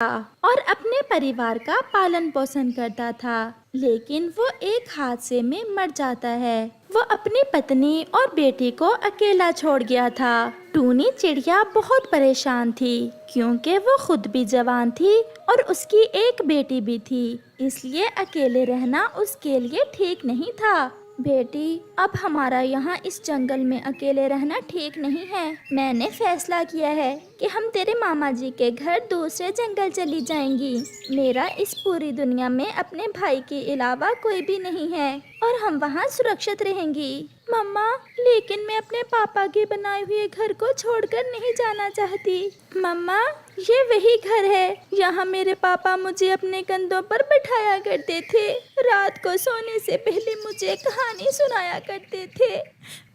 और अपने परिवार का पालन पोषण करता था, लेकिन वो एक हादसे में मर जाता है। वो अपनी पत्नी और बेटी को अकेला छोड़ गया था। टूनी चिड़िया बहुत परेशान थी, क्योंकि वो खुद भी जवान थी और उसकी एक बेटी भी थी, इसलिए अकेले रहना उसके लिए ठीक नहीं था। बेटी, अब हमारा यहाँ इस जंगल में अकेले रहना ठीक नहीं है। मैंने फैसला किया है कि हम तेरे मामा जी के घर दूसरे जंगल चली जाएंगी। मेरा इस पूरी दुनिया में अपने भाई के अलावा कोई भी नहीं है और हम वहाँ सुरक्षित रहेंगी। मम्मा, लेकिन मैं अपने पापा के बनाए हुए घर को छोड़कर नहीं जाना चाहती। मम्मा, ये वही घर है, यहाँ मेरे पापा मुझे अपने कंधों पर बिठाया करते थे। रात को सोने से पहले मुझे कहानी सुनाया करते थे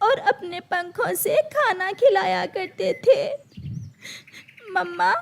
और अपने पंखों से खाना खिलाया करते थे। मम्मा,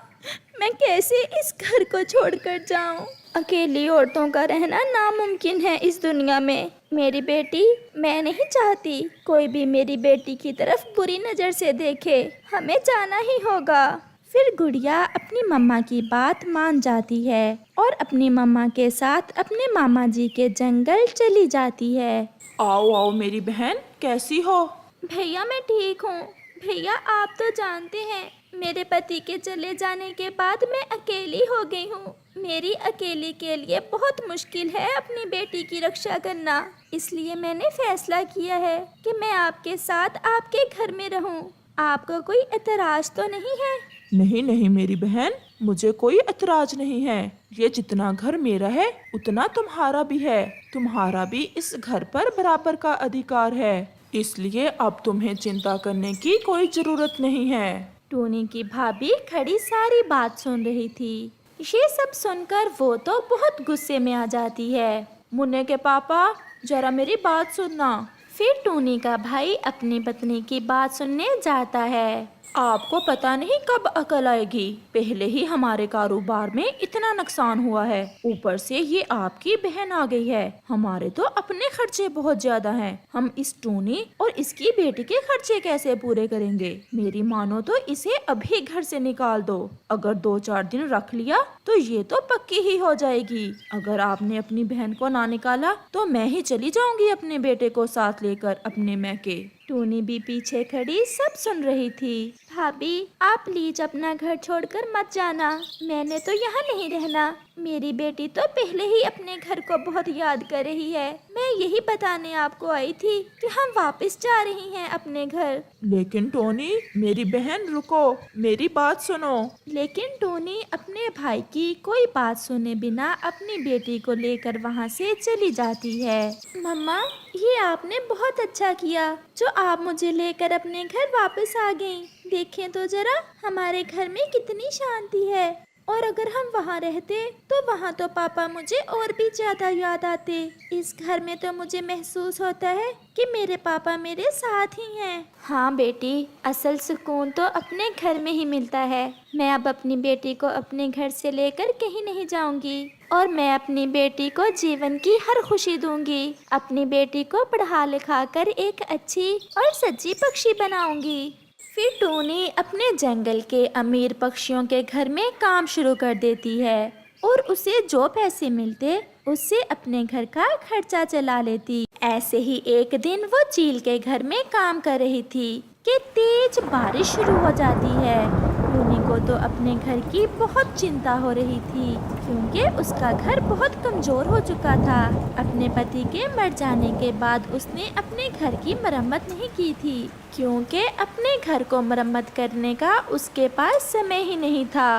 मैं कैसे इस घर को छोड़कर जाऊं? अकेली औरतों का रहना नामुमकिन है इस दुनिया में। मेरी बेटी, मैं नहीं चाहती कोई भी मेरी बेटी की तरफ बुरी नज़र से देखे। हमें जाना ही होगा। फिर गुड़िया अपनी मम्मा की बात मान जाती है और अपनी मम्मा के साथ अपने मामा जी के जंगल चली जाती है। आओ आओ मेरी बहन, कैसी हो? भैया, मैं ठीक हूँ। भैया, आप तो जानते हैं, मेरे पति के चले जाने के बाद मैं अकेली हो गई हूँ। मेरी अकेली के लिए बहुत मुश्किल है अपनी बेटी की रक्षा करना, इसलिए मैंने फैसला किया है कि मैं आपके साथ आपके घर में रहूँ। आपको कोई एतराज तो नहीं है? नहीं नहीं मेरी बहन, मुझे कोई एतराज नहीं है। ये जितना घर मेरा है उतना तुम्हारा भी है। तुम्हारा भी इस घर पर बराबर का अधिकार है, इसलिए अब तुम्हें चिंता करने की कोई जरूरत नहीं है। टूनी की भाभी खड़ी सारी बात सुन रही थी। ये सब सुनकर वो तो बहुत गुस्से में आ जाती है। मुन्ने के पापा, जरा मेरी बात सुनना। फिर टूनी का भाई अपनी पत्नी की बात सुनने जाता है। आपको पता नहीं कब अकल आएगी। पहले ही हमारे कारोबार में इतना नुकसान हुआ है, ऊपर से ये आपकी बहन आ गई है। हमारे तो अपने खर्चे बहुत ज्यादा हैं। हम इस टूनी और इसकी बेटी के खर्चे कैसे पूरे करेंगे? मेरी मानो तो इसे अभी घर से निकाल दो। अगर 2-4 दिन रख लिया तो ये तो पक्की ही हो जाएगी। अगर आपने अपनी बहन को ना निकाला तो मैं ही चली जाऊंगी अपने बेटे को साथ लेकर अपने मैके। टूनी भी पीछे खड़ी सब सुन रही थी। भाभी, आप प्लीज अपना घर छोड़कर मत जाना। मैंने तो यहाँ नहीं रहना। मेरी बेटी तो पहले ही अपने घर को बहुत याद कर रही है। मैं यही बताने आपको आई थी कि हम वापस जा रही हैं अपने घर। लेकिन टोनी, मेरी बहन रुको, मेरी बात सुनो। लेकिन टोनी अपने भाई की कोई बात सुने बिना अपनी बेटी को लेकर वहाँ से चली जाती है। मम्मा, ये आपने बहुत अच्छा किया जो आप मुझे लेकर अपने घर वापस आ गईं। देखें तो जरा, हमारे घर में कितनी शांति है। और अगर हम वहाँ रहते तो वहाँ तो पापा मुझे और भी ज्यादा याद आते। इस घर में तो मुझे महसूस होता है कि मेरे पापा मेरे साथ ही हैं। हाँ बेटी, असल सुकून तो अपने घर में ही मिलता है। मैं अब अपनी बेटी को अपने घर से लेकर कहीं नहीं जाऊंगी और मैं अपनी बेटी को जीवन की हर खुशी दूंगी। अपनी बेटी को पढ़ा लिखा कर एक अच्छी और सच्ची पक्षी बनाऊंगी। फिर टोनी अपने जंगल के अमीर पक्षियों के घर में काम शुरू कर देती है और उसे जो पैसे मिलते उससे अपने घर का खर्चा चला लेती। ऐसे ही एक दिन वो चील के घर में काम कर रही थी कि तेज बारिश शुरू हो जाती है। टोनी को तो अपने घर की बहुत चिंता हो रही थी, क्योंकि उसका घर बहुत कमजोर हो चुका था। अपने पति के मर जाने के बाद उसने अपने घर की मरम्मत नहीं की थी, क्योंकि अपने घर को मरम्मत करने का उसके पास समय ही नहीं था।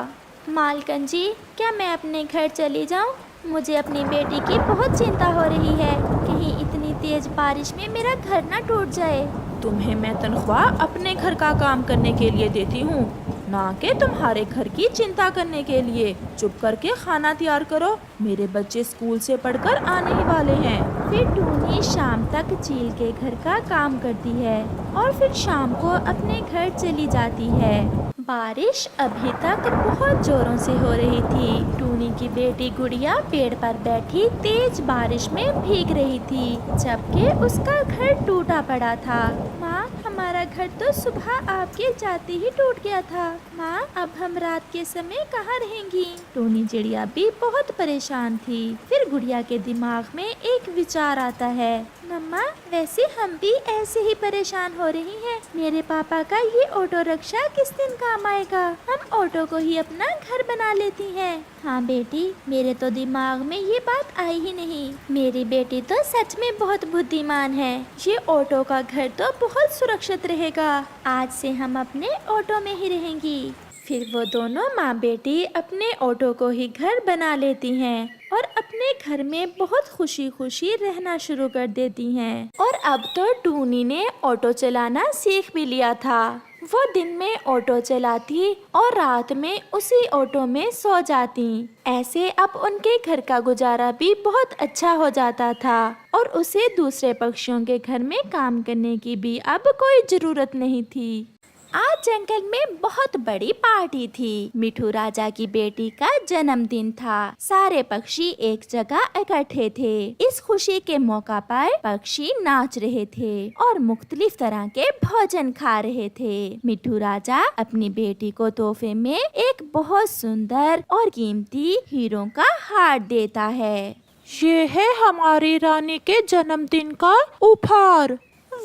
मालकन जी, क्या मैं अपने घर चली जाऊं? मुझे अपनी बेटी की बहुत चिंता हो रही है। कहीं इतनी तेज बारिश में मेरा घर ना टूट जाए। तुम्हें मैं तनख्वाह अपने घर का काम करने के लिए देती हूँ, ना कि तुम्हारे घर की चिंता करने के लिए। चुप करके खाना तैयार करो, मेरे बच्चे स्कूल से पढ़कर आने ही वाले हैं। फिर टूनी शाम तक चील के घर का काम करती है और फिर शाम को अपने घर चली जाती है। बारिश अभी तक बहुत जोरों से हो रही थी। टूनी की बेटी गुड़िया पेड़ पर बैठी तेज बारिश में भीग रही थी, जबकि उसका घर टूटा पड़ा था। माँ, हमारा हमारा घर तो सुबह आपके जाते ही टूट गया था। माँ, अब हम रात के समय कहाँ रहेंगी? टूनी चिड़िया भी बहुत परेशान थी। फिर गुड़िया के दिमाग में एक विचार आता है, मम्मा, वैसे हम भी ऐसे ही परेशान हो रही हैं। मेरे पापा का ये ऑटो रिक्शा किस दिन काम आएगा? हम ऑटो को ही अपना घर बना लेती हैं। हाँ बेटी, मेरे तो दिमाग में ये बात आई ही नहीं। मेरी बेटी तो सच में बहुत बुद्धिमान है। ये ऑटो का घर तो बहुत सुरक्षित रहेगा। आज से हम अपने ऑटो में ही रहेंगी। फिर वो दोनों माँ बेटी अपने ऑटो को ही घर बना लेती हैं और अपने घर में बहुत खुशी खुशी रहना शुरू कर देती हैं। और अब तो टूनी ने ऑटो चलाना सीख भी लिया था। वो दिन में ऑटो चलाती और रात में उसी ऑटो में सो जाती। ऐसे अब उनके घर का गुजारा भी बहुत अच्छा हो जाता था और उसे दूसरे पक्षियों के घर में काम करने की भी अब कोई जरूरत नहीं थी। आज जंगल में बहुत बड़ी पार्टी थी। मिठू राजा की बेटी का जन्मदिन था। सारे पक्षी एक जगह इकट्ठे थे। इस खुशी के मौका पर पक्षी नाच रहे थे और मुख्तलिफ तरह के भोजन खा रहे थे। मिठू राजा अपनी बेटी को तोहफे में एक बहुत सुंदर और कीमती हीरों का हार देता है। ये है हमारी रानी के जन्मदिन का उपहार।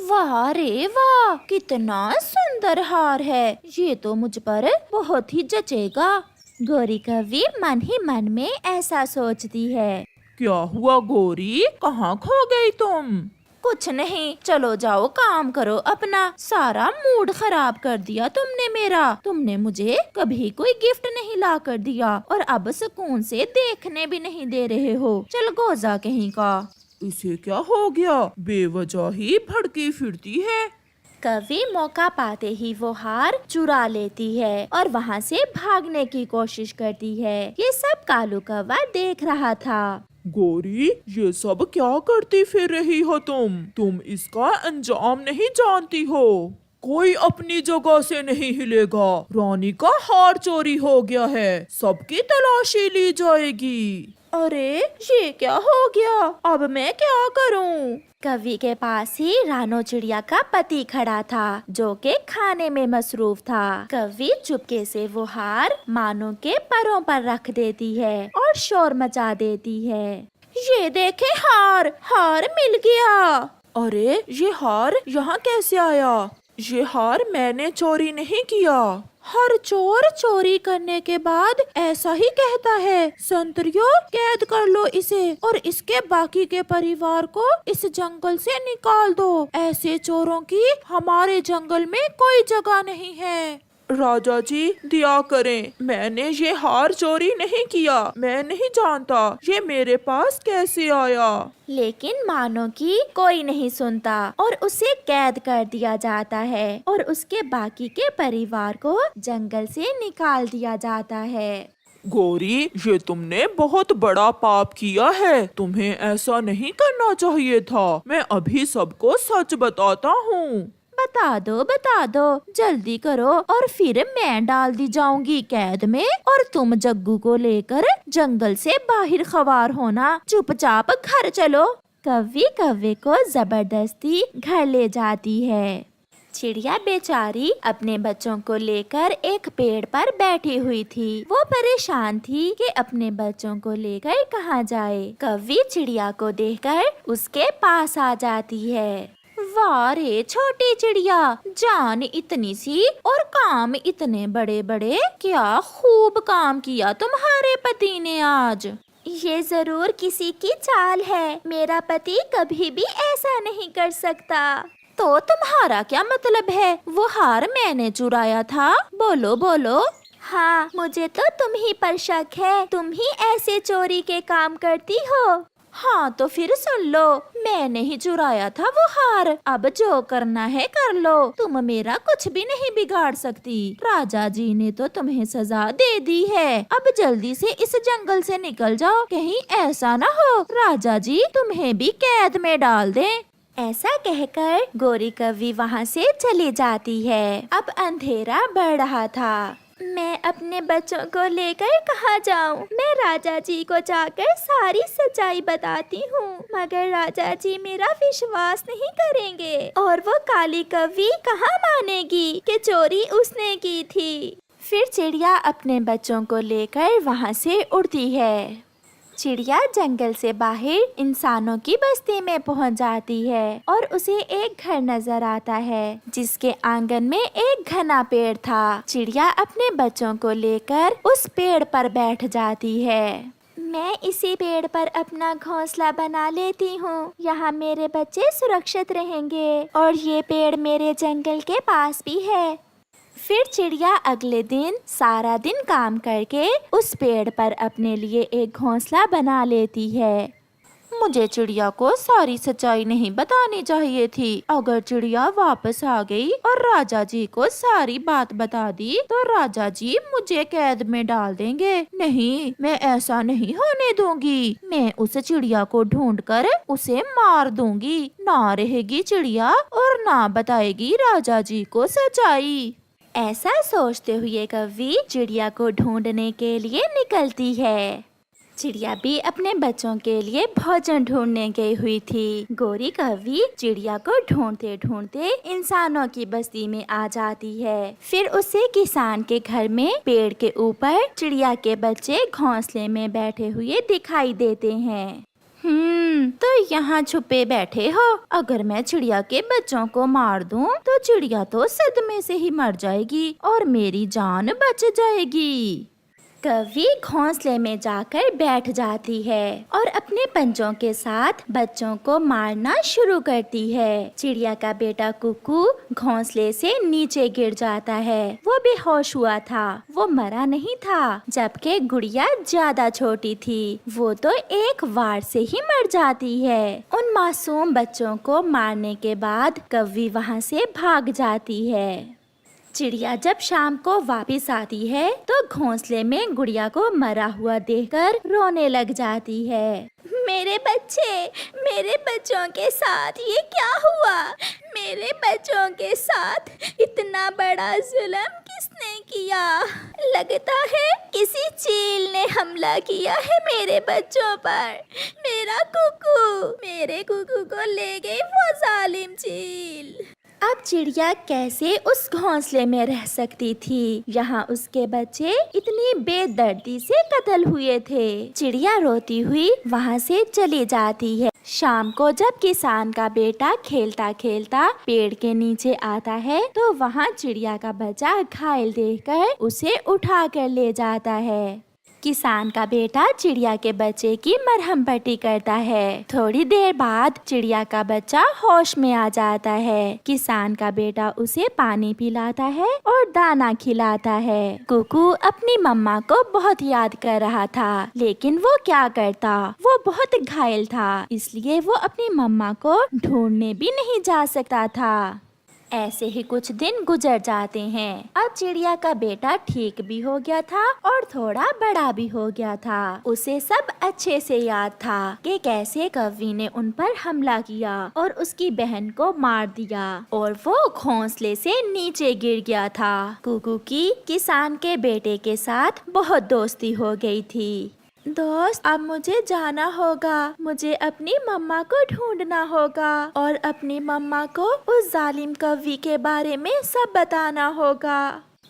वाह रे वाह, कितना सुंदर हार है। ये तो मुझ पर बहुत ही जचेगा। गौरी कवि मन ही मन में ऐसा सोचती है। क्या हुआ गौरी, कहाँ खो गई तुम? कुछ नहीं, चलो जाओ काम करो अपना। सारा मूड खराब कर दिया तुमने मेरा। तुमने मुझे कभी कोई गिफ्ट नहीं ला कर दिया और अब सुकून से देखने भी नहीं दे रहे हो। चल गोजा कहीं का। इसे क्या हो गया, बेवजह ही भड़की फिरती है। कवि मौका पाते ही वो हार चुरा लेती है और वहाँ से भागने की कोशिश करती है। ये सब कालू कौवा देख रहा था। गौरी, ये सब क्या करती फिर रही हो तुम इसका अंजाम नहीं जानती हो। कोई अपनी जगह से नहीं हिलेगा। रानी का हार चोरी हो गया है, सबकी तलाशी ली जाएगी। अरे ये क्या हो गया, अब मैं क्या करूं? कवि के पास ही रानो चिड़िया का पति खड़ा था जो के खाने में मसरूफ था। कवि चुपके से वो हार मानो के पैरों पर रख देती है और शोर मचा देती है। ये देखे, हार मिल गया। अरे ये हार यहाँ कैसे आया? ये हार मैंने चोरी नहीं किया। हर चोर चोरी करने के बाद ऐसा ही कहता है। संतरियों, कैद कर लो इसे और इसके बाकी के परिवार को इस जंगल से निकाल दो। ऐसे चोरों की हमारे जंगल में कोई जगह नहीं है। राजा जी दया करें, मैंने ये हार चोरी नहीं किया। मैं नहीं जानता ये मेरे पास कैसे आया। लेकिन मानो कि कोई नहीं सुनता और उसे कैद कर दिया जाता है और उसके बाकी के परिवार को जंगल से निकाल दिया जाता है। गौरी, ये तुमने बहुत बड़ा पाप किया है। तुम्हें ऐसा नहीं करना चाहिए था। मैं अभी सबको सच बताता हूँ। बता दो, जल्दी करो और फिर मैं डाल दी जाऊंगी कैद में और तुम जग्गू को लेकर जंगल से बाहर खवार होना। चुपचाप घर चलो। कवि कव्वे को जबरदस्ती घर ले जाती है। चिड़िया बेचारी अपने बच्चों को लेकर एक पेड़ पर बैठी हुई थी। वो परेशान थी कि अपने बच्चों को लेकर कहाँ जाए। कवि चिड़िया को देखकर उसके पास आ जाती है। वाह रे छोटी चिड़िया, जान इतनी सी और काम इतने बड़े बड़े। क्या खूब काम किया तुम्हारे पति ने आज। ये जरूर किसी की चाल है। मेरा पति कभी भी ऐसा नहीं कर सकता। तो तुम्हारा क्या मतलब है? वो हार मैंने चुराया था। बोलो बोलो। हाँ, मुझे तो तुम ही पर शक है। तुम ही ऐसे चोरी के काम करती हो। हाँ तो फिर सुन लो, मैंने ही चुराया था वो हार। अब जो करना है कर लो। तुम मेरा कुछ भी नहीं बिगाड़ सकती। राजा जी ने तो तुम्हें सजा दे दी है। अब जल्दी से इस जंगल से निकल जाओ। कहीं ऐसा ना हो राजा जी तुम्हें भी कैद में डाल दें। ऐसा कहकर गौरी कवि वहाँ से चली जाती है। अब अंधेरा बढ़ रहा था। मैं अपने बच्चों को लेकर कहाँ जाऊँ? मैं राजा जी को जाकर सारी सच्चाई बताती हूँ, मगर राजा जी मेरा विश्वास नहीं करेंगे और वो काली कौवी कहाँ मानेगी कि चोरी उसने की थी। फिर चिड़िया अपने बच्चों को लेकर वहाँ से उड़ती है। चिड़िया जंगल से बाहर इंसानों की बस्ती में पहुंच जाती है और उसे एक घर नजर आता है जिसके आंगन में एक घना पेड़ था। चिड़िया अपने बच्चों को लेकर उस पेड़ पर बैठ जाती है। मैं इसी पेड़ पर अपना घोंसला बना लेती हूँ, यहाँ मेरे बच्चे सुरक्षित रहेंगे और ये पेड़ मेरे जंगल के पास भी है। फिर चिड़िया अगले दिन सारा दिन काम करके उस पेड़ पर अपने लिए एक घोंसला बना लेती है। मुझे चिड़िया को सारी सच्चाई नहीं बतानी चाहिए थी। अगर चिड़िया वापस आ गई और राजा जी को सारी बात बता दी तो राजा जी मुझे कैद में डाल देंगे। नहीं, मैं ऐसा नहीं होने दूंगी। मैं उस चिड़िया को ढूंढकर उसे मार दूंगी। ना रहेगी चिड़िया और ना बताएगी राजा जी को सच्चाई। ऐसा सोचते हुए कौवी चिड़िया को ढूंढने के लिए निकलती है। चिड़िया भी अपने बच्चों के लिए भोजन ढूंढने गई हुई थी। गोरी कौवी चिड़िया को ढूंढते ढूंढते इंसानों की बस्ती में आ जाती है। फिर उसे किसान के घर में पेड़ के ऊपर चिड़िया के बच्चे घोंसले में बैठे हुए दिखाई देते हैं। तो यहाँ छुपे बैठे हो। अगर मैं चिड़िया के बच्चों को मार दूं तो चिड़िया तो सदमे से ही मर जाएगी और मेरी जान बच जाएगी। कौवी घोंसले में जाकर बैठ जाती है और अपने पंजों के साथ बच्चों को मारना शुरू करती है। चिड़िया का बेटा कुकू घोंसले से नीचे गिर जाता है। वो बेहोश हुआ था, वो मरा नहीं था। जबकि गुड़िया ज्यादा छोटी थी, वो तो एक वार से ही मर जाती है। उन मासूम बच्चों को मारने के बाद कौवी वहाँ से भाग जाती है। चिड़िया जब शाम को वापस आती है तो घोंसले में गुड़िया को मरा हुआ देखकर रोने लग जाती है। मेरे बच्चों के साथ ये क्या हुआ? मेरे बच्चों के साथ इतना बड़ा जुल्म किसने किया? लगता है किसी चील ने हमला किया है मेरे बच्चों पर। मेरे कुकू को ले गई वो जालिम चील। अब चिड़िया कैसे उस घोंसले में रह सकती थी? यहाँ उसके बच्चे इतनी बेदर्दी से कत्ल हुए थे। चिड़िया रोती हुई वहाँ से चली जाती है। शाम को जब किसान का बेटा खेलता खेलता पेड़ के नीचे आता है तो वहाँ चिड़िया का बच्चा घायल देखकर उसे उठा कर ले जाता है। किसान का बेटा चिड़िया के बच्चे की मरहम पट्टी करता है। थोड़ी देर बाद चिड़िया का बच्चा होश में आ जाता है। किसान का बेटा उसे पानी पिलाता है और दाना खिलाता है। कुकू अपनी मम्मा को बहुत याद कर रहा था, लेकिन वो क्या करता, वो बहुत घायल था, इसलिए वो अपनी मम्मा को ढूंढने भी नहीं जा सकता था। ऐसे ही कुछ दिन गुजर जाते हैं। अब चिड़िया का बेटा ठीक भी हो गया था और थोड़ा बड़ा भी हो गया था। उसे सब अच्छे से याद था कि कैसे कौवी ने उन पर हमला किया और उसकी बहन को मार दिया और वो घोंसले से नीचे गिर गया था। कुकू की किसान के बेटे के साथ बहुत दोस्ती हो गई थी। दोस्त, अब मुझे जाना होगा। मुझे अपनी मम्मा को ढूंढना होगा और अपनी मम्मा को उस जालिम कौवी के बारे में सब बताना होगा।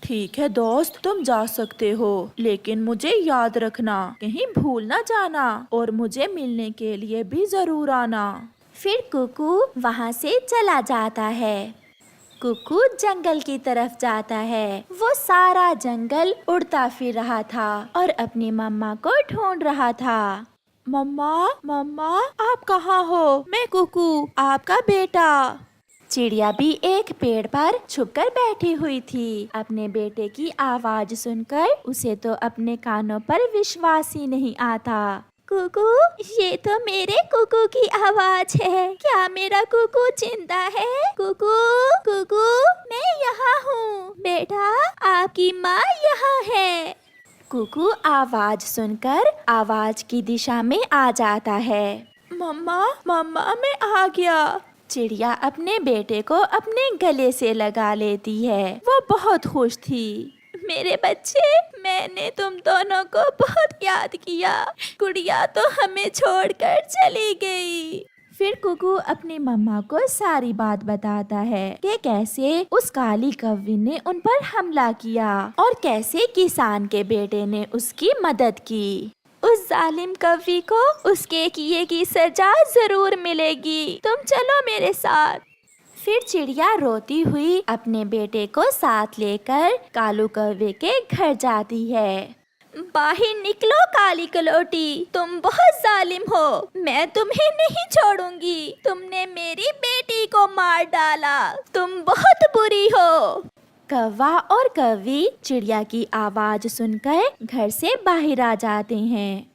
ठीक है दोस्त, तुम जा सकते हो, लेकिन मुझे याद रखना, कहीं भूल ना जाना और मुझे मिलने के लिए भी जरूर आना। फिर कुकू वहाँ से चला जाता है। कुकू जंगल की तरफ जाता है। वो सारा जंगल उड़ता फिर रहा था और अपनी मम्मा को ढूंढ रहा था। मम्मा, आप कहाँ हो? मैं कुकू, आपका बेटा। चिड़िया भी एक पेड़ पर छुपकर बैठी हुई थी। अपने बेटे की आवाज सुनकर उसे तो अपने कानों पर विश्वास ही नहीं आता। कुकू, ये तो मेरे कुकू की आवाज है। क्या मेरा कुकू जिंदा है? कुकू, मैं यहाँ हूँ। बेटा, आपकी माँ यहाँ है। कुकू आवाज सुनकर आवाज की दिशा में आ जाता है। मम्मा, मैं आ गया। चिड़िया अपने बेटे को अपने गले से लगा लेती है। वो बहुत खुश थी। मेरे बच्चे, मैंने तुम दोनों को बहुत याद किया। गुड़िया तो हमें छोड़कर चली गई। फिर कुकू अपनी मम्मा को सारी बात बताता है कि कैसे उस काली कौवे ने उन पर हमला किया और कैसे किसान के बेटे ने उसकी मदद की। उस जालिम कौवे को उसके किए की सजा जरूर मिलेगी। तुम चलो मेरे साथ। फिर चिड़िया रोती हुई अपने बेटे को साथ लेकर कालू कौवे के घर जाती है। बाहर निकलो काली कलोटी, तुम बहुत जालिम हो। मैं तुम्हें नहीं छोड़ूंगी। तुमने मेरी बेटी को मार डाला। तुम बहुत बुरी हो। कौवा और कौवी चिड़िया की आवाज सुनकर घर से बाहर आ जाते हैं।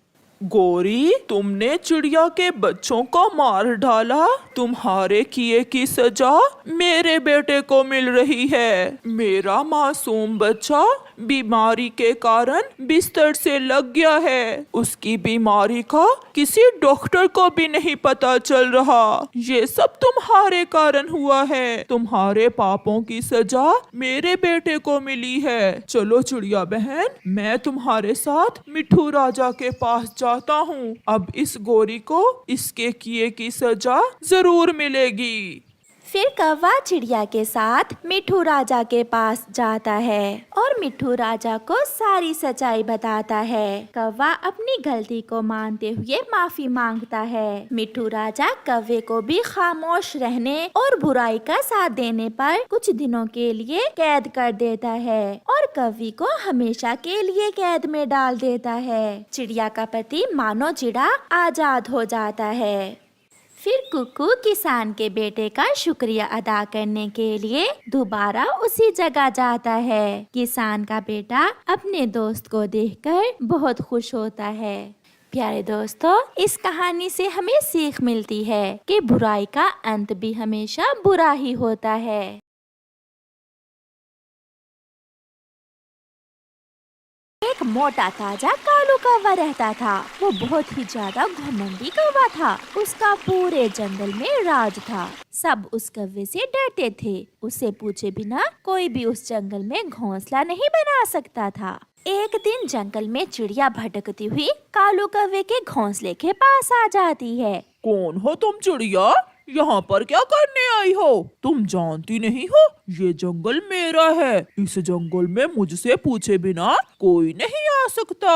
गौरी, तुमने चिड़िया के बच्चों को मार डाला। तुम्हारे किए की सजा मेरे बेटे को मिल रही है। मेरा मासूम बच्चा बीमारी के कारण बिस्तर से लग गया है। उसकी बीमारी का किसी डॉक्टर को भी नहीं पता चल रहा। ये सब तुम्हारे कारण हुआ है। तुम्हारे पापों की सजा मेरे बेटे को मिली है। चलो चिड़िया बहन, मैं तुम्हारे साथ मिट्ठू राजा के पास जाता हूँ। अब इस गौरी को इसके किए की सजा जरूर मिलेगी। फिर कौवा चिड़िया के साथ मिट्ठू राजा के पास जाता है और मिट्ठू राजा को सारी सच्चाई बताता है। कौवा अपनी गलती को मानते हुए माफी मांगता है। मिट्ठू राजा कौवे को भी खामोश रहने और बुराई का साथ देने पर कुछ दिनों के लिए कैद कर देता है और कौवे को हमेशा के लिए कैद में डाल देता है। चिड़िया का पति मानो चिड़ा आजाद हो जाता है। फिर कुकू किसान के बेटे का शुक्रिया अदा करने के लिए दोबारा उसी जगह जाता है। किसान का बेटा अपने दोस्त को देखकर बहुत खुश होता है। प्यारे दोस्तों, इस कहानी से हमें सीख मिलती है कि बुराई का अंत भी हमेशा बुरा ही होता है। एक मोटा ताजा कालू कौवा रहता था। वो बहुत ही ज्यादा घमंडी कौवा था। उसका पूरे जंगल में राज था। सब उस कौवे से डरते थे। उसे पूछे बिना कोई भी उस जंगल में घोंसला नहीं बना सकता था। एक दिन जंगल में चिड़िया भटकती हुई कालू कौवे के घोंसले के पास आ जाती है। कौन हो तुम चिड़िया? यहाँ पर क्या करने आई हो? तुम जानती नहीं हो ये जंगल मेरा है। इस जंगल में मुझसे पूछे बिना कोई नहीं आ सकता।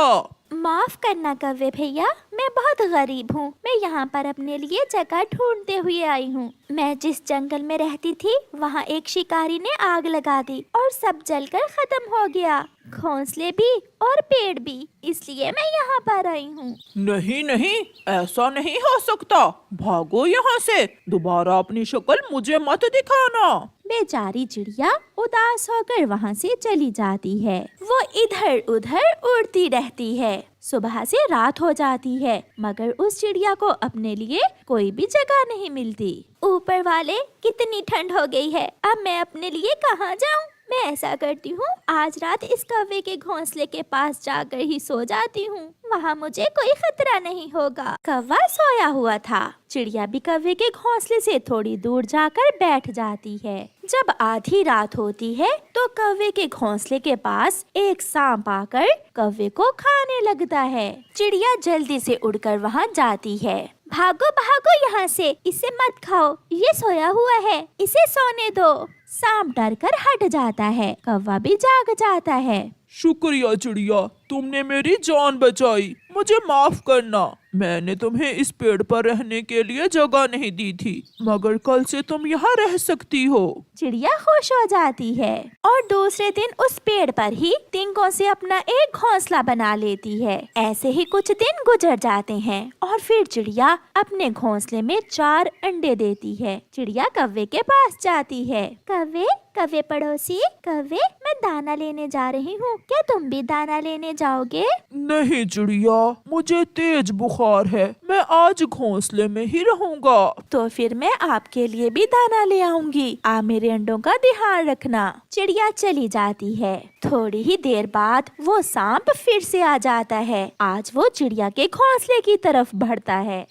माफ करना कौवे भैया, मैं बहुत गरीब हूँ। मैं यहाँ पर अपने लिए जगह ढूंढते हुए आई हूँ। मैं जिस जंगल में रहती थी वहाँ एक शिकारी ने आग लगा दी और सब जलकर खत्म हो गया, घोंसले भी और पेड़ भी। इसलिए मैं यहाँ पर आई हूँ। नहीं नहीं, ऐसा नहीं हो सकता। भागो यहाँ से। दोबारा अपनी शक्ल मुझे मत दिखाना। बेचारी चिड़िया उदास होकर वहाँ से चली जाती है। वो इधर उधर उड़ती रहती है। सुबह से रात हो जाती है मगर उस चिड़िया को अपने लिए कोई भी जगह नहीं मिलती। ऊपर वाले, कितनी ठंड हो गई है। अब मैं अपने लिए कहाँ जाऊँ? मैं ऐसा करती हूँ, आज रात इस कौवे के घोंसले के पास जाकर ही सो जाती हूँ। वहाँ मुझे कोई खतरा नहीं होगा। कौवा सोया हुआ था। चिड़िया भी कौवे के घोंसले से थोड़ी दूर जाकर बैठ जाती है। जब आधी रात होती है तो कौवे के घोंसले के पास एक सांप आकर कौवे को खाने लगता है। चिड़िया जल्दी से उड़कर वहाँ जाती है। भागो भागो यहाँ से, इसे मत खाओ, ये सोया हुआ है, इसे सोने दो। सांप डरकर हट जाता है। कौवा भी जाग जाता है। शुक्रिया चिड़िया, तुमने मेरी जान बचाई। मुझे माफ करना। मैंने तुम्हें इस पेड़ पर रहने के लिए जगह नहीं दी थी, मगर कल से तुम यहाँ रह सकती हो। चिड़िया खुश हो जाती है और दूसरे दिन उस पेड़ पर ही तिनकों से अपना एक घोंसला बना लेती है। ऐसे ही कुछ दिन गुजर जाते हैं और फिर चिड़िया अपने घोंसले में 4 अंडे देती है। चिड़िया कौवे के पास जाती है। कौवे, कौवे पड़ोसी, कौवे, मैं दाना लेने जा रही हूँ, क्या तुम भी दाना लेने जाओगे? नहीं चिड़िया, मुझे तेज बुखार है, मैं आज घोंसले में ही रहूँगा। तो फिर मैं आपके लिए भी दाना ले आऊंगी। आप मेरे अंडों का ध्यान रखना। चिड़िया चली जाती है। थोड़ी ही देर बाद वो सांप फिर से आ जाता है। आज वो चिड़िया के घोंसले की तरफ बढ़ता है।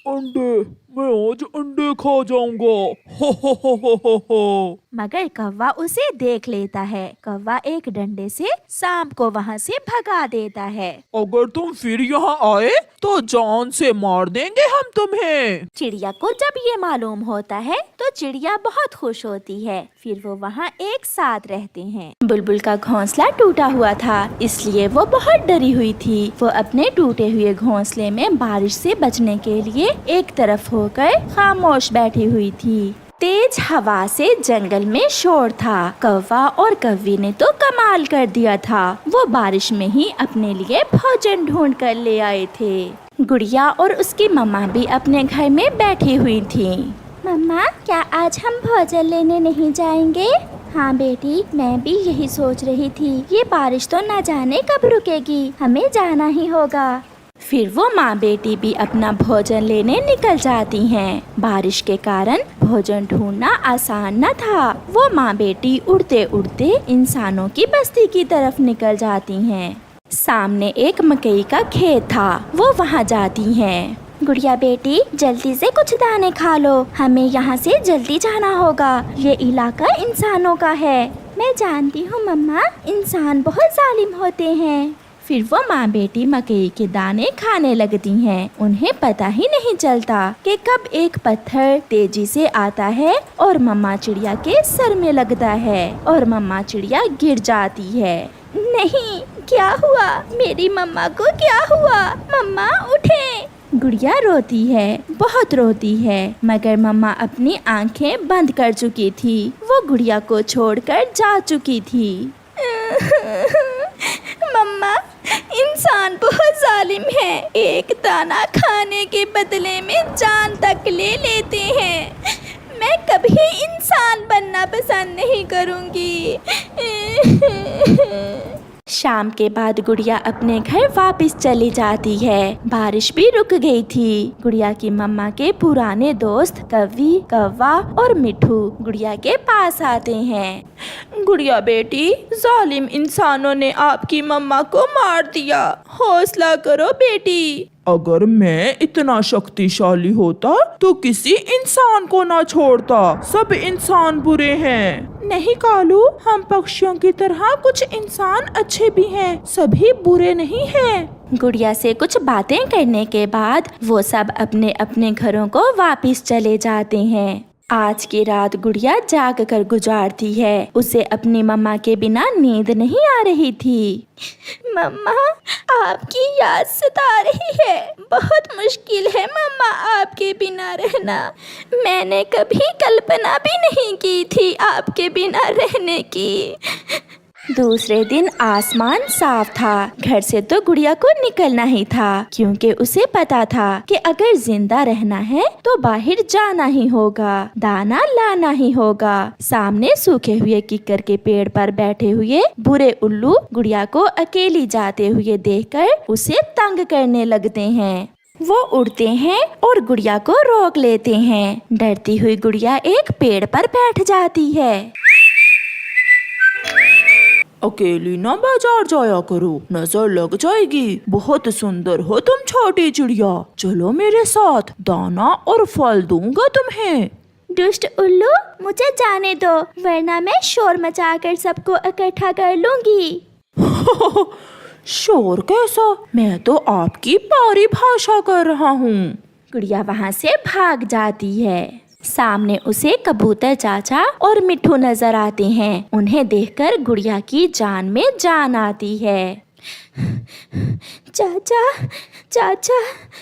अंडे, मैं आज अंडे खा जाऊंगा। हो। मगर कौवा उसे देख लेता है। कौवा एक डंडे से सांप को वहाँ से भगा देता है। अगर तुम फिर यहाँ आए तो जान से मार देंगे हम तुम्हें। चिड़िया को जब ये मालूम होता है तो चिड़िया बहुत खुश होती है। फिर वो वहाँ एक साथ रहते हैं। बुलबुल का घोंसला टूटा हुआ था, इसलिए वो बहुत डरी हुई थी। वो अपने टूटे हुए घोंसले में बारिश से बचने के लिए एक तरफ होकर खामोश बैठी हुई थी। तेज हवा से जंगल में शोर था। कौवा और कौवी ने तो कमाल कर दिया था। वो बारिश में ही अपने लिए भोजन ढूंढ कर ले आए थे। गुड़िया और उसकी मम्मा भी अपने घर में बैठी हुई थी। मम्मा, क्या आज हम भोजन लेने नहीं जाएंगे? हाँ बेटी, मैं भी यही सोच रही थी। ये बारिश तो न जाने कब रुकेगी, हमें जाना ही होगा। फिर वो माँ बेटी भी अपना भोजन लेने निकल जाती हैं। बारिश के कारण भोजन ढूंढना आसान न था। वो माँ बेटी उड़ते उड़ते इंसानों की बस्ती की तरफ निकल जाती हैं। सामने एक मकई का खेत था। वो वहाँ जाती हैं। गुड़िया बेटी, जल्दी से कुछ दाने खा लो, हमें यहाँ से जल्दी जाना होगा। ये इलाका इंसानों का है। मैं जानती हूँ मम्मा, इंसान बहुत जालिम होते हैं। फिर वो माँ बेटी मकई के दाने खाने लगती हैं। उन्हें पता ही नहीं चलता कि कब एक पत्थर तेजी से आता है और मम्मा चिड़िया के सर में लगता है और मम्मा चिड़िया गिर जाती है। नहीं, क्या हुआ? मेरी मम्मा को क्या हुआ? मम्मा उठें। गुड़िया रोती है, बहुत रोती है, मगर मम्मा अपनी आंखें बंद कर चुकी थी। वो गुड़िया को छोड़कर जा चुकी थी। मम्मा, इंसान बहुत जालिम है। एक दाना खाने के बदले में जान तक ले लेते हैं। मैं कभी इंसान बनना पसंद नहीं करूँगी। शाम के बाद गुड़िया अपने घर वापस चली जाती है। बारिश भी रुक गई थी। गुड़िया की मम्मा के पुराने दोस्त कौवी, कौवा और मिठू गुड़िया के पास आते हैं। गुड़िया बेटी, जालिम इंसानों ने आपकी मम्मा को मार दिया। हौसला करो बेटी। अगर मैं इतना शक्तिशाली होता तो किसी इंसान को ना छोड़ता। सब इंसान बुरे हैं। नहीं कालू, हम पक्षियों की तरह कुछ इंसान अच्छे भी हैं, सभी बुरे नहीं हैं। गुड़िया से कुछ बातें करने के बाद वो सब अपने अपने घरों को वापस चले जाते हैं। आज की रात गुड़िया जाग कर गुजारती है। उसे अपनी मम्मा के बिना नींद नहीं आ रही थी। मम्मा, आपकी याद सता रही है। बहुत मुश्किल है मम्मा आपके बिना रहना। मैंने कभी कल्पना भी नहीं की थी आपके बिना रहने की। दूसरे दिन आसमान साफ था। घर से तो गुड़िया को निकलना ही था, क्योंकि उसे पता था कि अगर जिंदा रहना है तो बाहर जाना ही होगा, दाना लाना ही होगा। सामने सूखे हुए किक्कर के पेड़ पर बैठे हुए बुरे उल्लू गुड़िया को अकेली जाते हुए देखकर उसे तंग करने लगते हैं। वो उड़ते हैं और गुड़िया को रोक लेते हैं। डरती हुई गुड़िया एक पेड़ पर बैठ जाती है। अकेली ना बाजार जाया करो, नजर लग जाएगी। बहुत सुंदर हो तुम छोटी चिड़िया, चलो मेरे साथ, दाना और फल दूंगा तुम्हें। दुष्ट उल्लू, मुझे जाने दो, वरना मैं शोर मचाकर सबको इकट्ठा कर लूंगी। शोर कैसा? मैं तो आपकी परिभाषा कर रहा हूँ। गुड़िया वहाँ से भाग जाती है। सामने उसे कबूतर चाचा और मिठू नजर आते हैं। उन्हें देखकर गुड़िया की जान में जान आती है। चाचा, चाचा,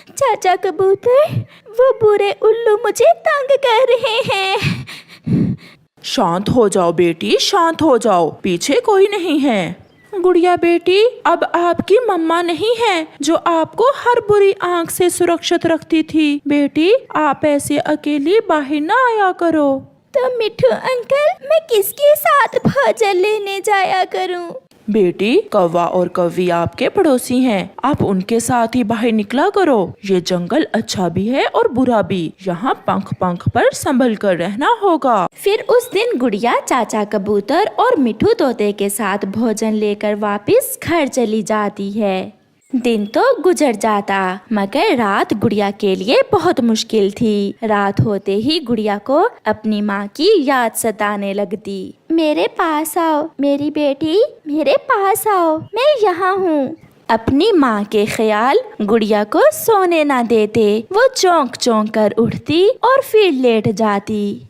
चाचा कबूतर, वो बुरे उल्लू मुझे तंग कर रहे हैं। शांत हो जाओ बेटी, शांत हो जाओ, पीछे कोई नहीं है। गुड़िया बेटी, अब आपकी मम्मा नहीं है जो आपको हर बुरी आंख से सुरक्षित रखती थी। बेटी, आप ऐसे अकेली बाहर ना आया करो। तो मिठू अंकल, मैं किसके साथ भोजन लेने जाया करूं? बेटी, कौवा और कौवी आपके पड़ोसी हैं, आप उनके साथ ही बाहर निकला करो। ये जंगल अच्छा भी है और बुरा भी, यहाँ पंख पंख पर संभल कर रहना होगा। फिर उस दिन गुड़िया चाचा कबूतर और मिठू तोते के साथ भोजन लेकर वापस घर चली जाती है। दिन तो गुजर जाता, मगर रात गुड़िया के लिए बहुत मुश्किल थी। रात होते ही गुड़िया को अपनी माँ की याद सताने लगती। मेरे पास आओ मेरी बेटी, मेरे पास आओ, मैं यहाँ हूँ। अपनी माँ के ख्याल गुड़िया को सोने ना देते। वो चौंक चौंक कर उठती और फिर लेट जाती।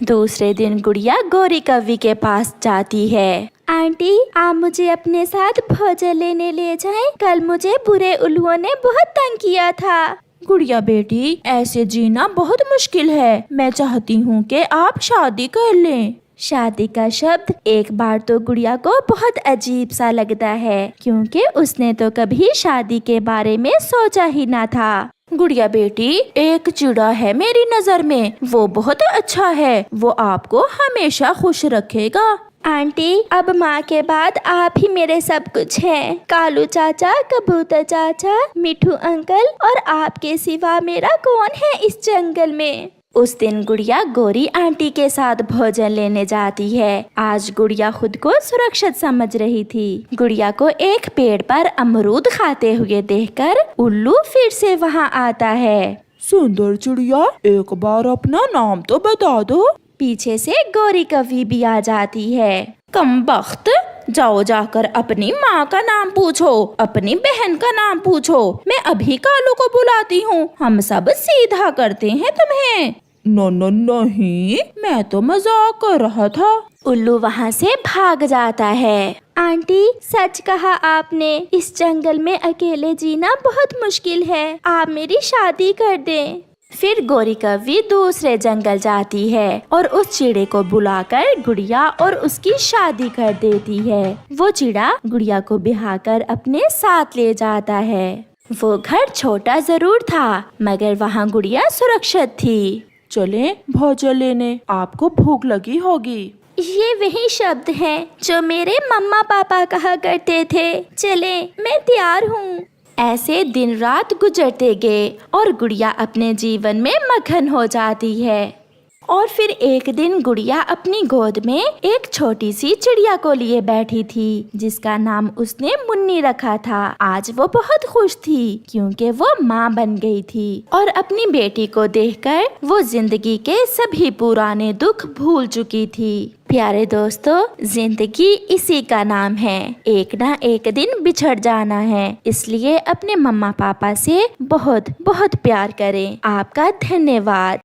दूसरे दिन गुड़िया गौरी कव्वी के पास जाती है। आंटी, आप मुझे अपने साथ भोजन लेने ले जाएं। कल मुझे बुरे उल्लुओं ने बहुत तंग किया था। गुड़िया बेटी, ऐसे जीना बहुत मुश्किल है। मैं चाहती हूँ कि आप शादी कर लें। शादी का शब्द एक बार तो गुड़िया को बहुत अजीब सा लगता है, क्योंकि उसने तो कभी शादी के बारे में सोचा ही ना था। गुड़िया बेटी, एक चिड़ा है मेरी नजर में, वो बहुत अच्छा है। वो आपको हमेशा खुश रखेगा। आंटी, अब माँ के बाद आप ही मेरे सब कुछ हैं। कालू चाचा, कबूतर चाचा, मिठू अंकल, और आपके सिवा मेरा कौन है इस जंगल में। उस दिन गुड़िया गौरी आंटी के साथ भोजन लेने जाती है। आज गुड़िया खुद को सुरक्षित समझ रही थी। गुड़िया को एक पेड़ पर अमरूद खाते हुए देखकर उल्लू फिर से वहाँ आता है। सुंदर चिड़िया, एक बार अपना नाम तो बता दो। पीछे से गौरी कव्वी भी आ जाती है। कमबख्त, जाओ जाकर अपनी माँ का नाम पूछो, अपनी बहन का नाम पूछो। मैं अभी कालू को बुलाती हूँ, हम सब सीधा करते हैं तुम्हें। नहीं, मैं तो मजाक कर रहा था। उल्लू वहाँ से भाग जाता है। आंटी, सच कहा आपने, इस जंगल में अकेले जीना बहुत मुश्किल है। आप मेरी शादी कर दें। फिर गौरी कव्वी दूसरे जंगल जाती है और उस चिड़े को बुलाकर गुड़िया और उसकी शादी कर देती है। वो चिड़ा गुड़िया को बिहाकर अपने साथ ले जाता है। वो घर छोटा जरूर था, मगर वहाँ गुड़िया सुरक्षित थी। चलें भोजन लेने, आपको भूख लगी होगी। ये वही शब्द हैं जो मेरे मम्मा पापा कहा करते थे। चलें, मैं तैयार हूँ। ऐसे दिन रात गुजरते गए और गुड़िया अपने जीवन में मगन हो जाती है। और फिर एक दिन गुड़िया अपनी गोद में एक छोटी सी चिड़िया को लिए बैठी थी, जिसका नाम उसने मुन्नी रखा था। आज वो बहुत खुश थी, क्योंकि वो माँ बन गई थी और अपनी बेटी को देखकर वो जिंदगी के सभी पुराने दुख भूल चुकी थी। प्यारे दोस्तों, जिंदगी इसी का नाम है, एक ना एक दिन बिछड़ जाना है। इसलिए अपने मम्मा पापा से बहुत बहुत प्यार करें। आपका धन्यवाद।